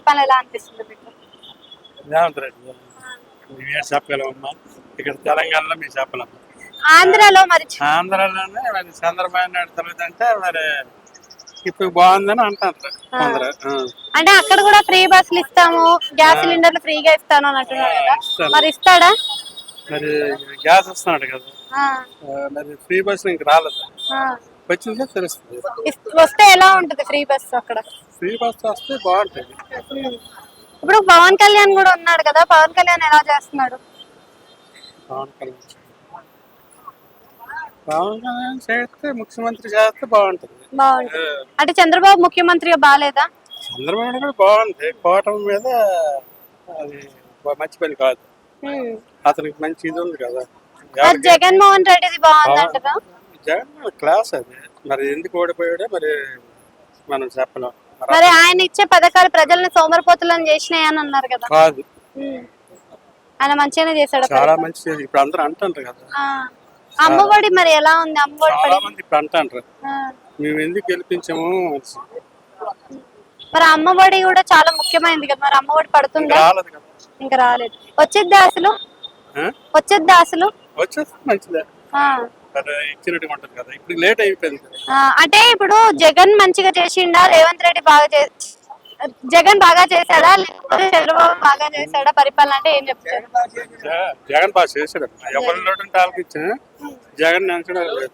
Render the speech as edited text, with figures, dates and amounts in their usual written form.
పరిపాలన ఎలా అనిపిస్తుంది మీకు? రేవంత్ రెడ్డి మేమే చెప్పగలమమ్మా. ఇక్కడ తెలంగాణలో మేము చెప్పలేము. ఆంధ్రాలో మరి ఆంధ్రాలోనే మరి చంద్రబాబు నాయుడు తర్వాత అంటే మరి ఇప్పుడు బాగుందని అంటారు అందరూ. అంటే అక్కడ కూడా ఫ్రీ బస్సులు ఇస్తాము, గ్యాస్ సిలిండర్లు ఫ్రీగా ఇస్తాను అని అంటున్నారు కదా, మరి ఇస్తాడా? మరి గ్యాస్ వస్తున్నాడు కదా, ఆ, మరి ఫ్రీ బస్ ఇంక రాలేదు. ఆ. వచ్చిందే తెలుస్తుంది. వస్తే ఎలా ఉంటది ఫ్రీ బస్సు అక్కడ? ఫ్రీ బస్ వస్తే బాగుంటుంది. ఇప్పుడు పవన్ కళ్యాణ్ కూడా ఉన్నాడు కదా, పవన్ కళ్యాణ్ ఎలా చేస్తున్నాడు? పవన్ కళ్యాణ్ చేస్తే ముఖ్యమంత్రి చేస్తే బాగుంటుంది. బాగుంటుంది అంటే చంద్రబాబు ముఖ్యమంత్రిగా బాగాలేదా? చంద్రబాబు నాయుడు కూడా బాగుంది. కోటం మీద అది మంచి పని కాదు. అతనికి మంచి ఇది ఉంది కదా. మరి జగన్మోహన్ రెడ్డిది బాగుందంటదా? జగన్ క్లాస్ అది. మరి ఎందుకు ఓడిపోయాడో మరి మనం చెప్పలేం. మరి ఆయన ఇచ్చే పథకాలు ప్రజల్ని సోమరిపోతులను చేసినాయని అన్నారు కదా. కాదు, ఆయన మంచిగానే చేశాడు. చాలా మంచి. ఇప్పుడు అందరూ అంటారు కదా అమ్మఒడి మరి ఎలా ఉంది? అమ్మఒడి చాలా మంది ఇప్పుడు అంటారు మేము ఎందుకు గెలిపించాము. మరి అమ్మఒడి కూడా చాలా ముఖ్యమైనది కదా, మరి అమ్మఒడి పడుతుందా? రాలేదు కదా, ఇంకా రాలేదు. వచ్చేద్దా అసలు? వచ్చేద్దా అసలు? వచ్చేస్తే మంచిదే, ఇచ్చినట్టుగా ఉంటుంది కదా. ఇప్పుడు లేట్ అయిపోయింది. అంటే ఇప్పుడు జగన్ మంచిగా చేసిండా, రేవంత్ రెడ్డి జగన్ బాగా చేశాడా, లేకపోతే చంద్రబాబు బాగా చేశాడా పరిపాలన అంటే ఏం చెప్తారు? జగన్ బాగా చేశాడు. ఎవరిలో వాళ్ళకి ఇచ్చిన జగన్ నచ్చడం లేదు.